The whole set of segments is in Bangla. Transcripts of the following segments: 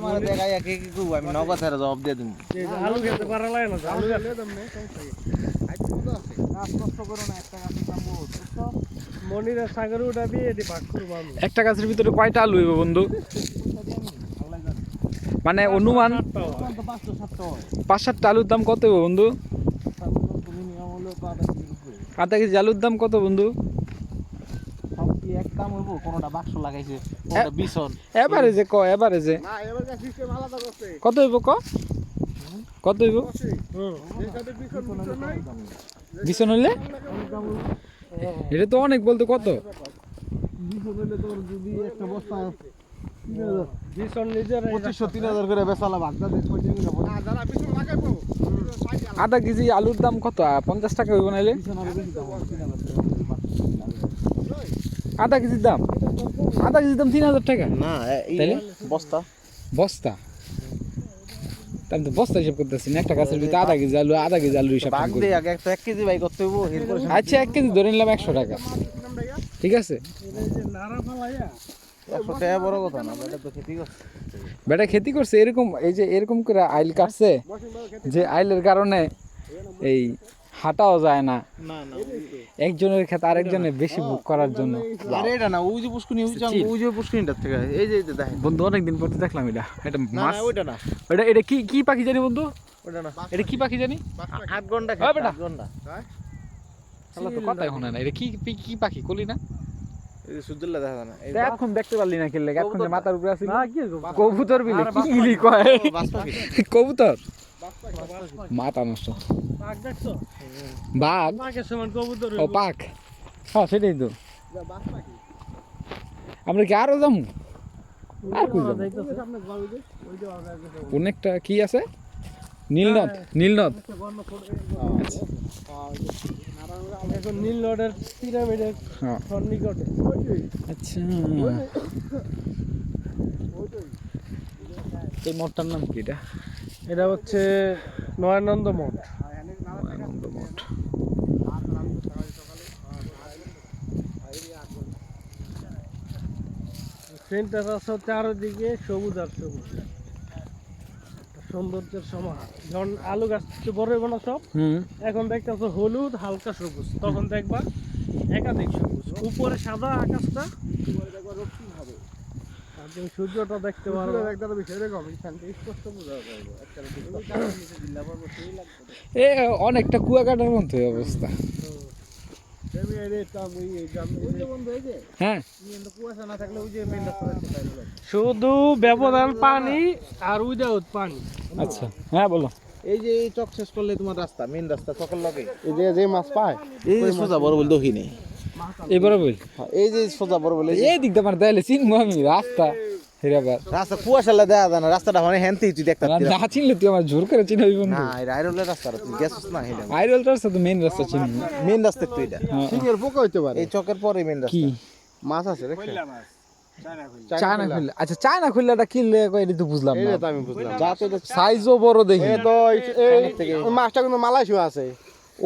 আমার দেখাই কি কি কইব আমি নগদ হারে জবাব দিয়ে দিমু আলু খেতে পারা লাগে না আলু খেতে দাম নেই সমস্যা আইতে কত আছে কাজ কষ্ট করো না একটা গাছের দাম বহুত বুঝছো মনিরের সাগরে উঠাবি এটি ভাগ করবো আমি একটা গাছের ভিতরে কয়টা আলু হইব বন্ধু? মানে অনুমান 5-7টা আলুর দাম কত হইব বন্ধু? আধা কেজি আলুর দাম কত বন্ধু? সব কি এক দাম হইব কোনটা বাক্স লাগাইছে কোনটা বিছন এভারেজে এভারেজে না এবারকার সিস্টেম আলাদা করতে কত হইব কত হইব? এই সাথে বিছন নাই বিছন হইলে এটা তো অনেক বলতে কত? বিছন হইলে তোর যদি একটা বস্তা 3000 বিছন নিজের 2500-3000 করে বেচালা ভাগটা দেখ কই দিন না যারা বিছন লাগাইবো আধা কেজি আলুর দাম কত? 50 টাকা হইব নাইলে? বিছন আরো বেশি দাম 3000 আধা কেজির দাম 3000 টাকা না তাইলে বস্তা বস্তা তাহলে তো বস্তা হিসাব করতেছি না একটা গাছের ভিতরে আধা কেজি আলু হিসাব ভাগ করি। দে আগে একটা 1 কেজি বাই করতে হইব এরপর আচ্ছা 1 কেজি ধরে নিলাম 100 টাকা ঠিক আছে নাড়া ফালাইয়া 100 টাকা বড় কথা না এটা তো খেতে করছে বেটা খেতি করছে এরকম এই যে এরকম করে আইল কাটছে যে আইলের কারণে এই হাঁটাও যায় না না না একজনের ক্ষেত আরেকজনের বেশি বুক করার জন্য। আরে এটা না ওই যে পুষ্কুনি ওই যে পুষ্কুনিটার থেকে এই যে দেখেন বন্ধু অনেকদিন পর দেখলাম এটা না মাছ না ওইটা না এটা কি পাখি জানি বন্ধু? ওইটা না এটা কি পাখি জানি? 8 ঘন্টা ওই বেটা। 8 ঘন্টা শালা তো কথাই শোনা না। এটা কি পাখি কলি না? এই যে সুদুল্লা দেখা যায় না এই এখন দেখতে পারলি না খেললে এখন যে মাথার উপরে আছে না কি কবুতর বিলে কি গিলি কয় বাস পাখি কবুতর মাথা নষ্ট পাক দেখছো বাঘ পাকের সমান কবুতর ও পাক হ্যাঁ সেটাই তো বাস পাখি আমরা কি আরো যাবো আর কই যাবো দেখতেছে অনেকটা কি আছে নীলনদ এখন নীল রোডের পিরামিডের হ্যাঁ নিকটে আচ্ছা এই মঠটার নাম কি এটা? এটা হচ্ছে নয়ানন্দ মঠ আনন্দ মঠ সেন্টার আছে চারদিকে সবুজ আর সবুজ সৌন্দর্যের সমাহার। যখন আলু গাছ বড় হইব না সব এখন দেখতেছো হলুদ হালকা সবুজ তখন দেখবা একাধিক সবুজ উপরে সাদা আকাশটা আর তুমি সূর্যটা দেখতে পারো একদম বিষয় এরকম এখান থেকে স্পষ্ট বোঝা যায় একটা জিল্লা পর্বত সেই লাগবে এ অনেকটা কুয়াকাটার মতো অবস্থা হ্যাঁ কুয়াশা না থাকলে ওই যে মেন রাস্তা শুধু ব্যবধান পানি আর উইদাউট পানি। আচ্ছা হ্যাঁ বলো এই যে এই চক শেষ করলে তোমার রাস্তা মেন রাস্তা চকের লগে এই যে মাছ পায় এই যে সোজা বড় বল দহি নেই এবারে বল এই যে সোজা বড় বল এই দিক দিয়ে তাহলে চিনবো আমি রাস্তা হেরাবার রাস্তা কুয়াশা দেয়া যায় না রাস্তাটা মানে হ্যান্তেই তুই দেখতে না চিনলে তুই আমার জোর করে চিনবি বন্ধু না এই আইরলের রাস্তা তুই গেছিস না হেডা আইরল রাস্তা তো মেইন রাস্তা চিনবি মেন রাস্তা তুই এটা সিঙ্গেল পোকা হইতে পারে এই চকের পরে মেন রাস্তা কি মাছ আছে রে চায়না খুললে আচ্ছা চায়না খুললেটা কিনলে এটা তো বুঝলাম না এটা আমি বুঝলাম যা তো সাইজও বড় দেখি তো এই মাছটা কিন্তু মালয়েশিয়া আছে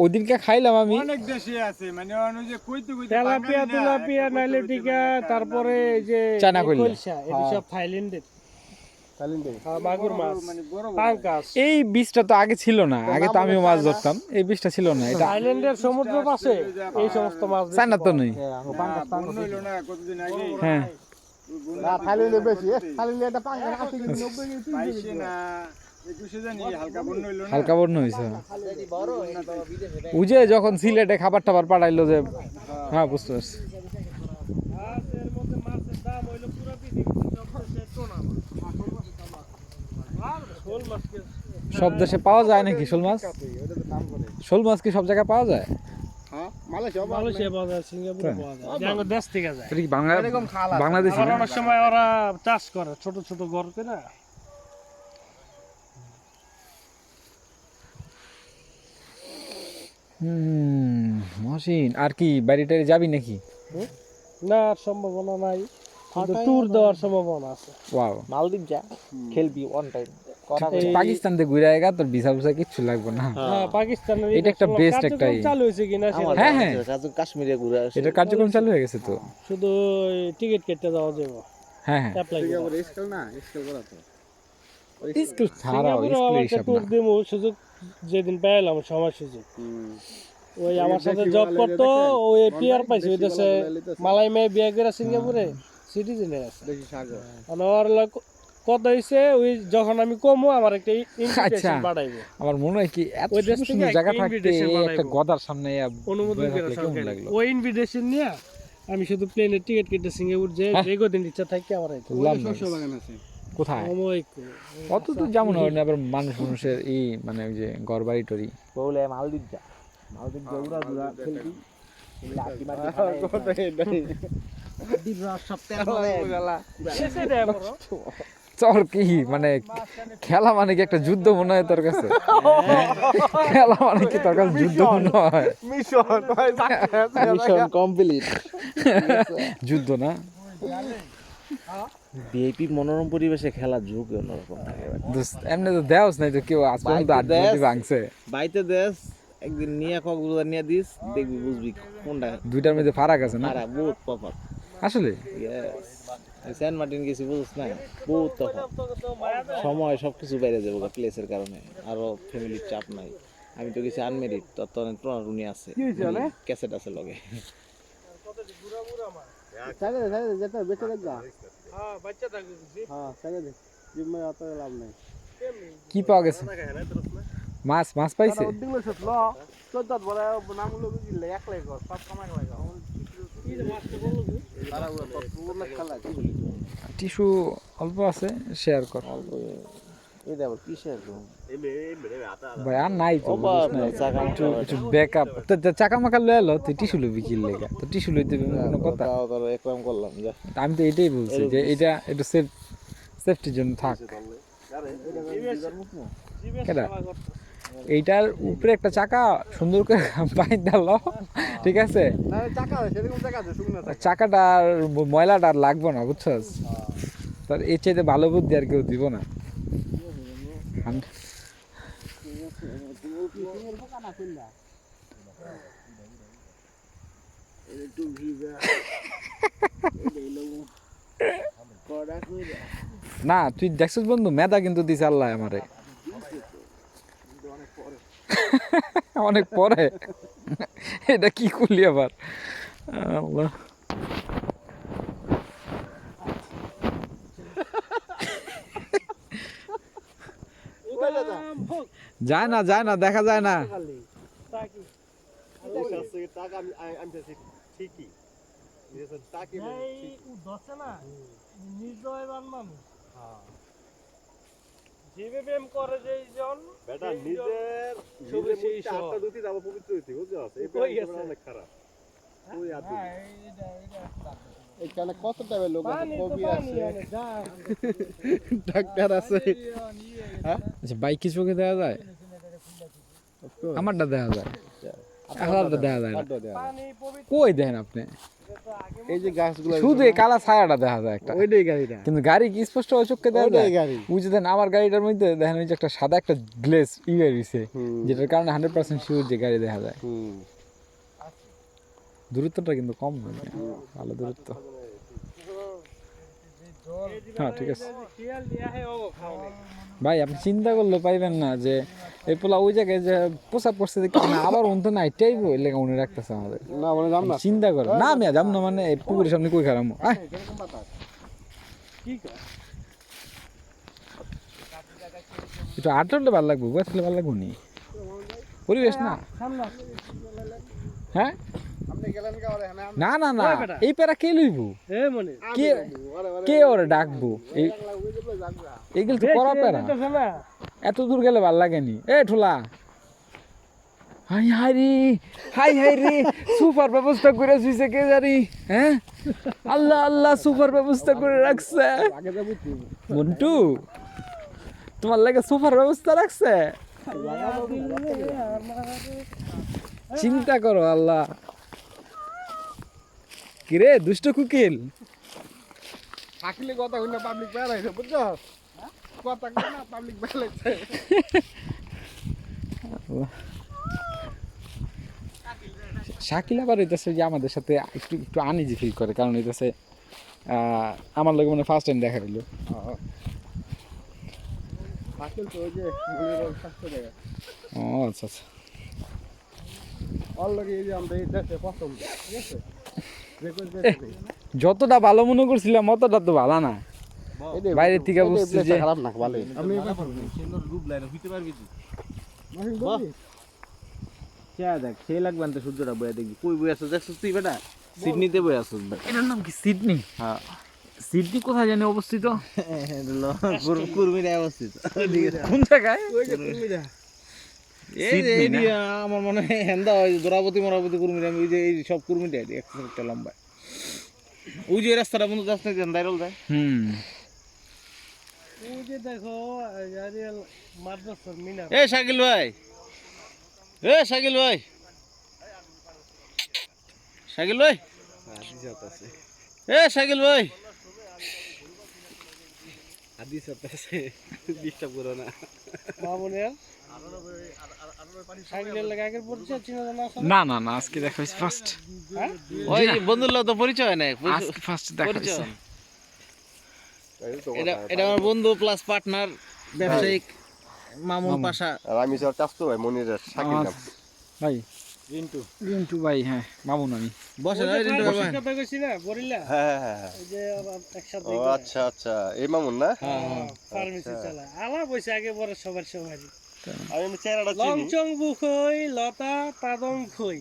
ওই দিনকে খাইলাম আমি অনেক দেশে আছে মানে অনু যে কইতে কইতে তেলাপিয়া নাইলেটিকা তারপরে এই যে চায়না কইলা। কলসা এটি সব থাইল্যান্ডের মাগুর মাছ পাঙ্কাস এই বীজটা তো আগে ছিল না আগে তো আমিও মাছ ধরতাম এই বীজটা ছিল না এটা থাইল্যান্ডের সমুদ্র পাশে এই সমস্ত মাছ চায়না তো নেই হইল না কতদিন আগে হ্যাঁ না থাইল্যান্ডে বেশি থাইল্যান্ডে একটা পাঙ্গা আছে কিন্তু 90 পাইছে না 21 জানি হালকা বন্য হইল না হালকা বর্ণ হয়েছে উজে যখন সিলেটে খাবার টাবার পাঠাইলো যে হ্যাঁ বুঝতে পারছি মাছের মধ্যে মাছের দাম হইলো পুরো পৃথিবীতে সবচেয়ে টোনা মাছ আর শোল মাছ সব দেশে পাওয়া যায় নাকি শোল মাছ শোল মাছ কি সব জায়গায় পাওয়া যায় হ্যাঁ মালয়েশিয়া মালয়েশিয়া পাওয়া যায় সিঙ্গাপুরে পাওয়া যায় জাঙ্গো দেশ থেকে যায় এটা কি বাংলাদেশি আবার না? অনেক সময় ওরা চাষ করে ছোট ছোট গর্তে না মহসিন আর কি বাড়িটারে যাবি নাকি? না আর সম্ভাবনা নাই কিন্তু ট্যুর দেওয়ার সম্ভাবনা আছে ওয়াও মালদ্বীপ যা খেলবি অন টাইম পাকিস্তান থেকে ঘুরে আয়গা তোর ভিসা ভিসা কিচ্ছু লাগবে না হ্যাঁ পাকিস্তানের এটা একটা best কার্যক্রম একটা চালু হয়েছে কিনা সেটা হ্যাঁ, হ্যাঁ। কাশ্মীরে ঘুরে আসে এটা কার্যক্রম চালু হয়ে গেছে তো শুধু টিকিট কেটে যাওয়া যাবে হ্যাঁ হ্যাঁ অ্যাপ্লাই করে স্কেল না স্কেল করা তো স্কুল ছাড়াও সিঙ্গাপুরে স্কুলের আমাকে হিসাব tour না দিমু, সুযোগ যেদিন পেলাম সময় সুযোগ ওই আমার সাথে জব করতো ওই পিআর পাইছে ওই দেশে মালাই মেয়ে বিয়ে করে সিঙ্গাপুরে সিটিজেনে আছে বেশি সাগর মানে ওর কত হইছে ওই যখন আমি কমু আমার একটা আচ্ছা। ইনভিটেশন পাঠাইবো আমার মনে হয় কি এত ওই দেশ সুন্দর থেকে সুন্দর জায়গা একটা থাকতে invitation এই একটা বানাইবো। গদার সামনে অনুমোদন বয়ে করে থাকলে কেমন সরকারি লাগলো ওই ইনভিটেশন নিয়ে আমি শুধু প্লেনের টিকিট কেটে সিঙ্গাপুর যে হ্যাঁ। যেদিন ইচ্ছা থাকে আমার আইতে বললাম না। শস্য বাগান আছে কোথায় সময় অত তো যেমন হয় না আবার মানুষের মানে ওই যে ঘর বাড়ি টরি বলে মালদ্বীপ যা মালদ্বীপ যা উড়া দুরা খেলবি লাকি মাটি কত এটাই দিবরা সপ্তাহে শেষে দেয় বড় তোর কি মানে খেলা মানে কি একটা যুদ্ধ মনে হয় তোর কাছে খেলা মানে কি তোর কাছে যুদ্ধ মনে হয় মিশন কমপ্লিট যুদ্ধ না ভিআইপি মনোরম পরিবেশে খেলার ঝুঁক অন্যরকম থাকে দোস্ত, এমনি তো দেওস নাই তো কেউ আজ পর্যন্ত বাইতে দেশ। আড্ডি ভাঙছে বাইতে দেশ একদিন নিয়ে কক্সবাজার নিয়ে দিস দেখবি বুঝবি কোনটা দুইটার মধ্যে ফারাক আছে না মারা বহুত তফাৎ আসলে ইয়েস সেন্ট মার্টিন গেছি বুঝছ না বহুত তফাৎ সময় সবকিছু বেড়ে যাবো প্লেসের কারণে আরো ফ্যামিলির চাপ নাই আমি তো গেছি আনমেরিড তত্ত্বাবধান প্রণালী আছে ক্যাসেট আছে লগে হ্যাঁ বাচ্চা থাকবে কি পাওয়া গেছে মাছ মাছ পাইছে টিস্যু অল্প আছে শেয়ার কর এই দেখো কিসের ভাই আর নাই তো অবাক বুঝিস না। চাকা একটু ব্যাকআপ চাকা মাকা লয়ে এলো তুই টিস্যু লইবি কি লেগা তো টিস্যু লইতে কোনো কথা তাও তার একরাম করলাম যা আমি তো এটাই বলছি যে এটা একটু সেফটির জন্য থাক কেডা? এইটার উপরে একটা চাকা সুন্দর করে বাইর দিল ঠিক আছে চাকাটা আর ময়লাটা আর লাগবে না বুঝছস তার এর চাইতে ভালো বুদ্ধি আর কেউ দিব না না তুই দেখছিস বন্ধু মেধা কিন্তু দিছে আল্লাহ আমারে অনেক পরে এটা কি করলি আবার আল্লাহ যায় না দেখা যায় না যেভাবে প্রেম করে যে জন বেটা নিজের আত্মা দুটি যাবো পবিত্র হইতে বুঝছো এই কই গেছে? প্রেম অনেক খারাপ তুই আত্মা এখানে কত টাইপের লোক আছে পানি তো কবি পানি আছে অনেক যা ডাক্তার আছে আচ্ছা বাইক কি চোখে দেওয়া যায় আমারটা দেখা যায় আলাদা দেখা যায় না পানি পবিত্র কই দেখেন আপনি এই যে গাছগুলো শুধু এই কালা ছায়াটা দেখা যায় একটা ওইটাই গাড়িটা কিন্তু গাড়ি কি স্পষ্ট চোখে দেখা যায় ওইটাই গাড়ি ওই যে দেখেন আমার গাড়িটার মধ্যে দেখেন ওই যে একটা সাদা একটা গ্লেস বেরিয়েছে যেটার কারণে 100% শিওর যে গাড়ি দেখা যায় দূরত্বটা কিন্তু কম নয় ভালো দূরত্ব হ্যাঁ ঠিক আছে শিয়াল দিয়া হে ও খাওয়া ভাই আপনি চিন্তা করলে পাইবেন না যে এই পোলা ওই জায়গায় যে পোশাক পরছে দেখি না আবার অন্ত না এটাই লেগে মনে রাখতেছে আমাদের না বলে যাম না চিন্তা করে না আমি যাম না মানে এই পুকুরের সামনে কই খারাম কি কর একটু আটলে ভালো লাগবে বসলে ভালো লাগবে নি পরিবেশ না সামনে হ্যাঁ আপনি গেলেন কা ওরে হ্যাঁ না না না এই পেরা কে লইব এ মনে কে কে ওরে ডাকবো এইগুলো তো করা পেরা এত দূর গেলে ভাল লাগেনি এ ঠোলা হাই হাই রে সুপার ব্যবস্থা করে শুইছে কে জানি হ্যাঁ আল্লাহ আল্লাহ সুপার ব্যবস্থা করে রাখছে মন্টু তোমার লাগে সুপার ব্যবস্থা রাখছে চিন্তা করো আল্লাহ কিরে দুষ্ট কুকিল থাকিলে কথা কইনা পাবলিক বের হইছে বুঝছো কথা কইনা পাবলিক বের হইছে শাকিল আবার হইতেছে যে আমাদের সাথে একটু একটু আনইজি ফিল করে কারণ হইতেছে আমার লগে মানে ফার্স্ট টাইম দেখা হইলো আসল তো ওই যে মনির 700 টাকা ও আচ্ছা আচ্ছা অলরেডি এই যে আমরা এই দেশে প্রথম ঠিক আছে রেকর্ড যতটা ভালো মনে করছিলাম অতটা তো ভালো না বাইরের থেকে বুঝছি যে খারাপ না ভালো আমি সুন্দর রূপ লাইন হইতে পারবি তুই মাসিং বাহ। চা দেখ সেই লাগবে না তো সূর্যটা বইয়া দেখবি কই বই আছো দেখছিস তুই বেটা সিডনিতে বই আছো এটার নাম কি সিডনি হ্যাঁ সিডনি কোথায় জানি অবস্থিত কুরমিরে অবস্থিত কোন জায়গায় এই যে সিডনি এই যে আমার মনে হয় হেন্দা হয় দোরাবতী মরাবতী কুরমিরে আমি ওই যে এই সব কুরমিটা একটা লম্বা ওই যে রাস্তাটা বন্ধু যাস না দাইরল যায় ওই যে দেখো আরিয়াল মাদ্রাসার মিনার এ শাকিল ভাই শাকিল ভাই শাকিল ভাই শাকিল ভাই হাদিস আছে ডিস্টার্ব করো না মামুনিয়ার সাইকেলের লাগা আগের পরিচয় ছিল না না না না আজকে দেখা হয়েছে ফার্স্ট হ্যাঁ ওই বন্ধুর লোক তো পরিচয় নাই আজকে ফার্স্ট দেখা হয়েছে পরিচয় এটা আমার বন্ধু প্লাস পার্টনার ব্যবসায়িক মামুন পাশা আর আমি স্যার চাস্তো ভাই মনির শাকিল নাম ভাই রিন্টু ভাই হ্যাঁ মামুন আমি বসে না রিন্টু বসে ভাই কথা কইছি না বরিলা হ্যাঁ হ্যাঁ ওই যে একসাথে ও আচ্ছা আচ্ছা এই মামুন না ফার্মেসি চালায় আলা বসে আগে বড় সবার সবারই আমি চেহারাটা লংচং বুখই লতা তাদং খই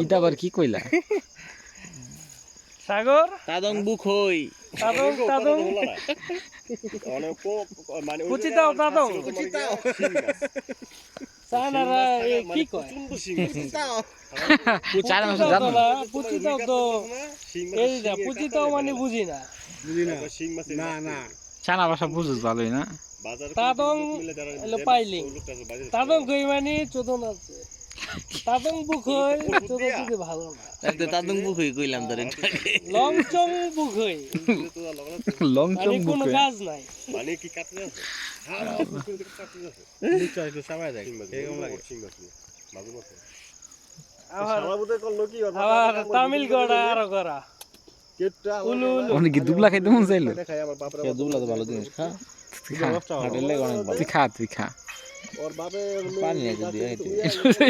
এটা আবার কি কইলা সাগর তাদং বুক হই তাদং তাদং অনেক মানে পুচিতাও তাদং সানারা কি কয় চার মাস জানো পুচিতাও তো এই যা পুচিতাও মানে বুঝি না শিং মাছ না না চানা ভাষা বুঝুস ভালোই না তাদং এলো পাইলিং তাদং কই মানে চোদন আছে তাদং বুখই চোদন যদি ভালো না তাদং বুক হই কইলাম ধরে লংচং বুখই লং মানে চং কোনো বুকে কাজ নাই মানে কি কাটতে আছে হ্যাঁ কাটতে আছে নিশ্চয় একটু সবাই দেখ এরকম লাগে শিং মাছ মাগুর মাছ আবার সারাবুতে করলো কি আবার তামিল গড়া আর গড়া কেটটা উলু উলু অনেক কি দুবলা খাইতে মন চাইলো দেখাই আমার বাপরে কে দুবলা তো ভালো জিনিস খা হাটের লেগে অনেক ভালো তুই খা ওর বাপে পানি একটু দিয়ে খাইতে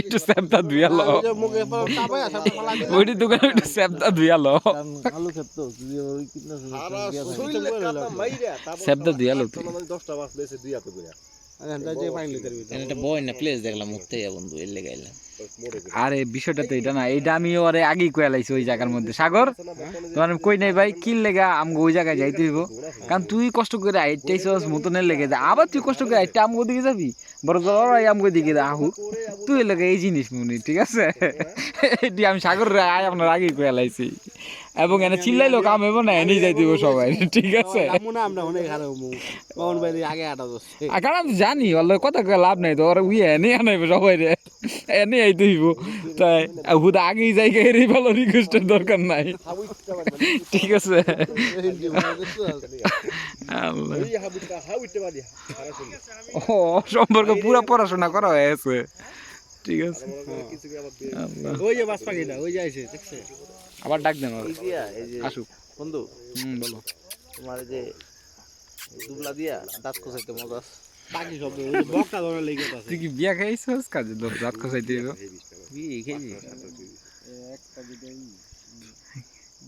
একটু স্যাপটা ধুয়ালো মুখে চাপাই আসা ফালা ওইটি দোকানে একটু স্যাপটা ধুয়ালো কারণ আলু খেত যদি ওই কীটনাশক শরীরে কাটা মাইরা স্যাপটা ধুয়ালো তুই মানে 10টা মাছ বেশি দুই হাতে করে এটা বয় না প্লেস দেখলাম মুক্তে বন্ধু এর লেগে আইলাম আরে বিষয়টা তো এটা না এইটা আমি ওরে আগেই কয়ে লাইছি ওই জায়গার মধ্যে সাগর তোমার আমি কই নাই ভাই কি লেগা আমগো ওই জায়গায় যাইতে হইব কারণ তুই কষ্ট করে আইটাইছস মতনের লেগে যা আবার তুই কষ্ট করে আইটা আমগো দিকে যাবি বড় ওরাই আমগো দিকে আহু তুই লেগে এই জিনিস মনি ঠিক আছে এটি আমি সাগর রে আয় আপনার আগেই কয়ে লাইছি এবং এনে চিল্লাইলো কাম হইব না এনেই যাইতে হইব সবাই ঠিক আছে কারণ আমি জানি ওর কথা কয়ে লাভ নাই তো ওরা উইয়ে এনে আনাইবে সবাই রে এনে আইতে হইব তাই হুদা আগেই যাই গেলে ভালো রিকোয়েস্টের দরকার নাই ঠিক আছে আল্লাহ। ও সম্পর্ক পুরা পড়াশোনা করা হয়েছে ঠিক আছে আল্লাহ। ওই যে বাস পাখিটা ওই যে আইছে দেখছে আবার ডাক দেন ওরে। এই যে আসুক বন্ধু বলো তোমার এই যে দুবলা দিয়া দাঁত খোঁচাইতে মজা আছে। পাখি শব্দ ওই যে বকটা ধরে লেগে আছে তুই কি বিয়া খাইছিস কাজে তোর দাঁত খসাইতে হইব কি খেয়েছি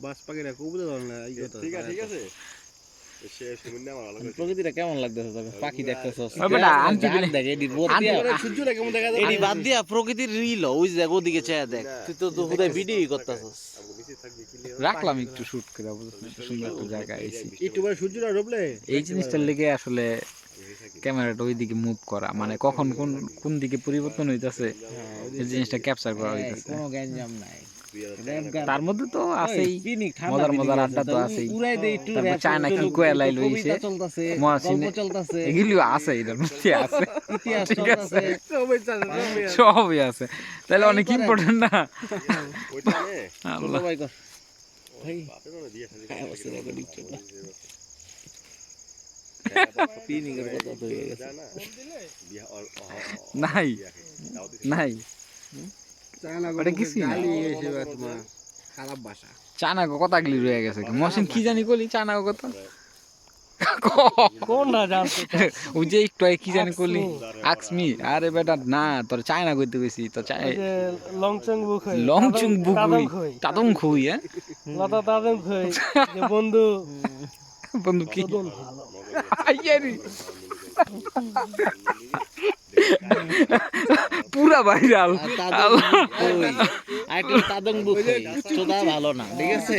বাস পাখিটা কবুতর ধরে না এই কথা ঠিক আছে সে শুনে আমার ভালো প্রকৃতিটা কেমন লাগতেছে তোকে পাখি দেখতেছস ওই বেটা, আন্টি বলে- দেখ এডি বোর দিয়া সূর্যটা কেমন দেখা যায় এডি বাদ দিয়া প্রকৃতির রিল ওই যে দেখ ওদিকে চায়া দেখ তুই তো হুদায় ভিডিওই করতেছস রাখলাম একটু শুট করে সুন্দর একটা জায়গা আইছি একটু পরে সূর্যটা ডুবলে এই জিনিসটার লেগে আসলে ক্যামেরাটা ওই দিকে মুভ করা মানে কখন কোন কোন দিকে পরিবর্তন হইতাছে এই জিনিসটা ক্যাপচার করা হইতাছে কোনো গ্যাঞ্জাম নাই তার মধ্যে তো আছেই মজার মজার আড্ডা তো আছেই তারপর চায়না কি কয়ে লাইলো ইসে মহাসিনে চলতেছে এগুলিও আছে এটার মধ্যে আছে ইতিহাস ঠিক আছে চলতেছে সবই আছে তাহলে অনেক ইম্পর্টেন্ট না ওইটা নে আল্লাহ সবাই কর ভাই বাপে মানে দিয়ে খালি হ্যাঁ বসে রেকর্ডিং চলে পিনিকের কথা তো হয়ে গেছে না বিয়া নাই নাই ওটা কিছু না খারাপ ভাষা চানা কথা গলি রয়ে গেছে মহসিন কি জানি কলি চানা কথা কোনটা জানতে চাস? ওই যে একটু আগে কি জানি করলি আকসমি আরে বেটা না তোর চায়না করতে গেছি তো ওই যে লংচং বুক হই লংচুং বুকুই হই তাদং খুই হ্যাঁ লতা তাদং হই যে বন্ধু বন্ধু কি তোদন ভালো আইয়ারি পুরা ভাইরাল তাদং বুক চোদা ভালো না ঠিক আছে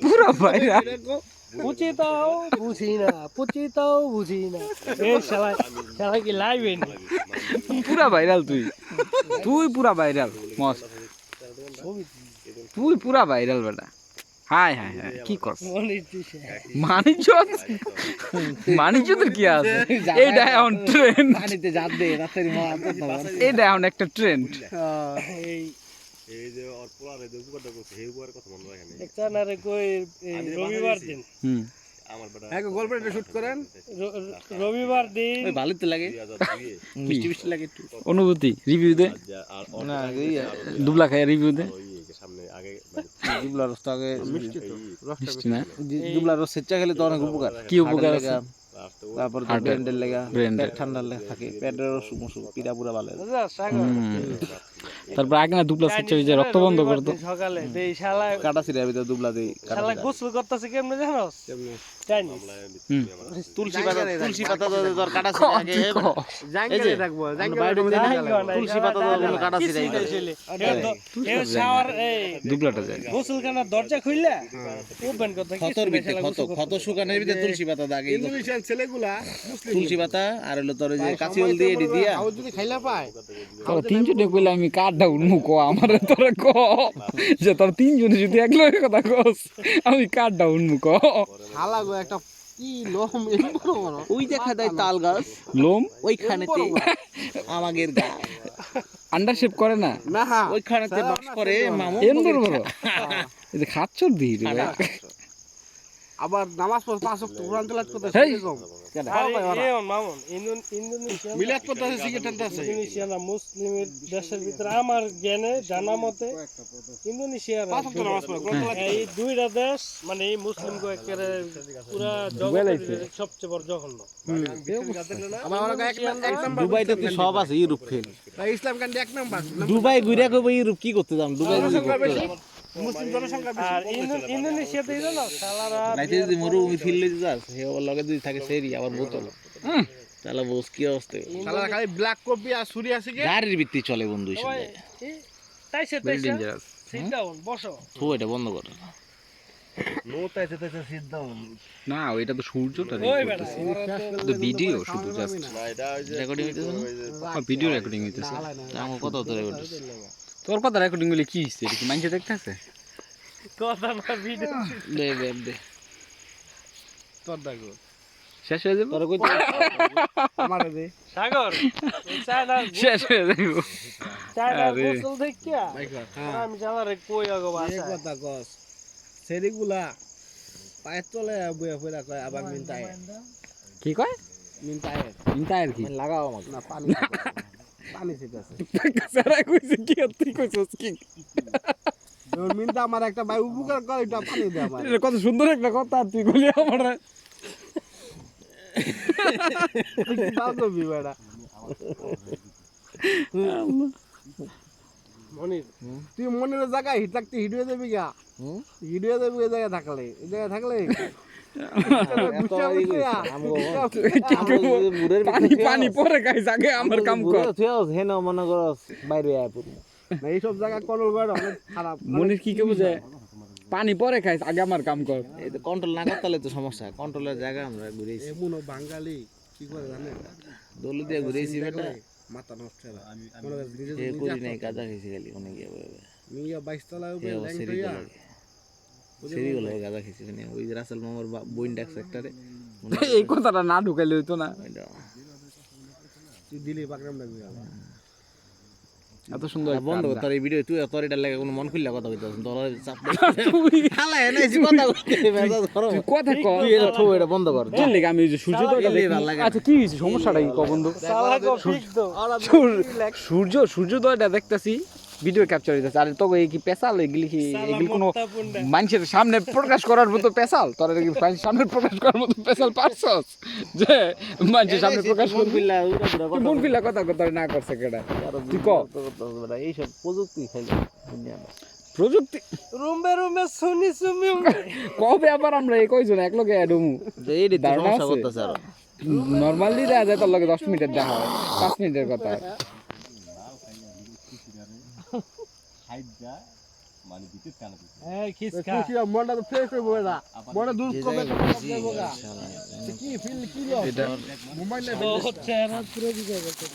পুরা ভাইরাল পুচিতাও বুঝি না এই শালা শালা কি লাইভে নি পুরা ভাইরাল তুই পুরা ভাইরাল মস্ত তুই পুরা ভাইরাল বেটা হাই হাই হাই কি করছ মানিজ্যতের কি আছে এইটা এখন ট্রেন্ড পানিতে জাত দে রাতের এইটা এখন একটা ট্রেন্ড এই এই যে ওর পোলারে যে উপকারটা করছে সেই উপকারের কথা মনে রাখেনি দেখছেন আরে কই এই রবিবার দিন হুম আমার বেটা এক গল্পটা শুট করেন রবিবার দিন ওই ভালোই তো লাগে 2002 মিষ্টি মিষ্টি লাগে একটু অনুভূতি রিভিউ দে আর না দুবলা খায় রিভিউ দে সামনে আগে দুবলার রস তো আগে মিষ্টি না দুবলার রস সেচা খেলে তো অনেক উপকার কি উপকার আছে তারপর তো ব্রেন্ডের লেগা পেট ঠান্ডা লেগে থাকে পেটের অসুখ মুসুখ পিড়া পুরা ভালো হয়। বুঝা সাগর তারপর আগে না দুবলা সেচ্ছে যে রক্ত বন্ধ করে তো সকালে দেই শালা কাটা ছিড়ে ভিতরে দুবলা দেই শালা গোসল করতেছে কেমনে জানোস জানিস তুলসী পাতা তো তোর কাটা ছিড়ে আগে জাঙ্গলে রাখবো তুলসী পাতা তো কোনো কাটা ছিড়ে এই শাওয়ার এই দুবলাটা যায় গোসলখানার দরজা খুললা ওপেন করতে ক্ষতর ভিতরে ক্ষত শুকানোর ভিতরে তুলসী পাতা দাগে ইন্দোনেশিয়ান ছেলেগুলা তুলসী পাতা আর হলো তোর ওই যে কাঁচিওল দিয়ে এডি দিয়া যদি খাইলা পায় তোরা তিনজনে কইলে আমি কাঠটা উঠমু ক আমার তোরা ক যে তোরা তিনজনে যদি এক লগে কথা কস আমি কাঠটা উঠমু ক হালা গো একটা কি লোম ওই দেখা দেয় তাল গাছ লোম ওইখানেতে আমাদের গা আন্ডারশেপ করে না না ওইখানেতে বাস করে মামু এর বড় বড় এই যে খাচ্ছর দি রে আবার নামাজ পড় 5 ওয়াক্ত কোরআন তেলাওয়াত করতে হেই। শিখেছম আরে এ মামুন ইন্দোনেশিয়া মিলাদ করতে সিগারেট টানতে ইন্দোনেশিয়া না মুসলিমের দেশের ভিতরে আমার জ্ঞানে জানা মতে ইন্দোনেশিয়া 5 ওয়াক্ত নামাজ পড়ে কোরআন তেলাওয়াত এই দুইটা দেশ মানে এই মুসলিম কো একেবারে পুরা জগতের সবচেয়ে বড় জঘন্য আমার মনে হয় এক নাম্বার দুবাইতে তো সব আছে ইউরোপ ফেল ইসলাম কান্ট্রি এক নাম্বার দুবাই ঘুরে কইবো ইউরোপ কি করতে যাম দুবাই ঘুরে করতে মুসলিম জনসংখ্যা আর ইন্দোনেশিয়াতে জানো শালারা নাইতে যদি মরুভূমি ফিল লইতে যাস হে ওর লগে যদি থাকে সেরি আবার বোতল তাহলে বস কি অবস্থা শালারা খালি ব্ল্যাক কপি আর সুরি আছে কি গাড়ির ভিত্তি চলে বন্ধু এই ওই তাইছে ডেঞ্জারাস সিট ডাউন বসো তো এটা বন্ধ কর না ওইটা তো সূর্যটা ওই বেটা তো ভিডিও শুধু জাস্ট না এটা ওই যে রেকর্ডিং হইতেছে না ভিডিও রেকর্ডিং হইতেছে আমার কত তো রেকর্ডিং তোর কথা রেকর্ডিং গুলি কি হইছে এটা কি মাইন্ডে দেখতেছে কথা না ভিডিও দে দে দে তোর দেখো শেষ হয়ে যাবে তোর কই আমারে দে সাগর এই চায়না শেষ হয়ে যাবে চায়না আরে। গোসল দেখিয়া আমি জানারে কই আগো বাসা কথা কস সেরিগুলা পায়ের তলে বইয়া পড়া কয় আবার মিনতায় কি কয় মিনতায় ইন্টায়ার কি লাগাও আমাকে না পানি পানি ছিটাছে সারা কইছে কি তুই কইছস কি যখন মিনতা আমার একটা ভাই উপকার করে এটা পানি দে আমার এটা কত সুন্দর একটা কথা তুই বলি আমার তাও তো বিবাড়া মনির তুই মনের জায়গায় হিট লাগতে হিট হয়ে যাবি গা হিট হয়ে যাবি ওই জায়গায় থাকলে এই জায়গায় থাকলে পানি পানি পরে গাইস আগে আমার কাম কর হেন মনে করস বাইরে আয় পুরো এইসব জায়গা কন্ট্রোল করে অনেক খারাপ মনির কি কে বুঝে পানি পরে খাইস আগে আমার কাম কর এই তো কন্ট্রোল না করতে হলে তো সমস্যা কন্ট্রোলের জায়গা আমরা ঘুরেছি এমন বাঙালি কি করে জানে দলু দিয়ে ঘুরেছি বেটা মাথা নষ্ট হয় এ করি নাই কাজা খেয়েছি খালি অনেক মিয়া 22 তলায় উপরে ল্যাং সেরি কইয়া গুলো গাঁজা খেয়েছি মানে ওই যে রাসেল মামার বইন ডাক সেক্টরে এই কথাটা না ঢুকাইলে হইতো না তুই দিলি বাকরাম লাগবে এত সুন্দর বন্ধ কর তোর এই ভিডিও তুই তোর এটা লাগে কোনো মন খুললা কথা কইতাছ তোর চাপ হালা এনাইছি কথা কইতে মেজাজ গরম তুই কথা কর তুই এটা থো এটা বন্ধ কর কি লাগে আমি ওই যে সূর্যোদয়টা এলে দেখি ভাল লাগে না। আচ্ছা কি হইছে সমস্যাটা কি ক বন্ধু সালা গো ফিক তো সূর্যোদয়টা দেখতাছি ভিডিও ক্যাপচার হইতেছে আর তোকে এই কি পেশাল এগুলি কি এগুলি কোনো মানুষের সামনে প্রকাশ করার মতো পেশাল তোর কি মানুষের সামনে প্রকাশ করার মতো পেশাল পারছস যে মানুষের সামনে প্রকাশ করবি কোন পিলা কথা কথা না করছে কেডা তুই ক এইসব প্রযুক্তি খাইলে প্রযুক্তি রুমে রুমে শুনি শুনি কবে আবার আমরা এই কয়জন এক লগে অ্যাডমু যে এই দিতে ধারণা সমস্যা আছে? করতেছে আর নরমালি দেখা যায় তোর লগে 10 মিনিটের দেখা হয় 5 মিনিটের কথা এই খিসকা মনটা তো ফ্রেশ হইব এটা মনে দুধ কমে কি ফিল কি লো মোবাইলে তো চেহারা পুরো দিকে গেছে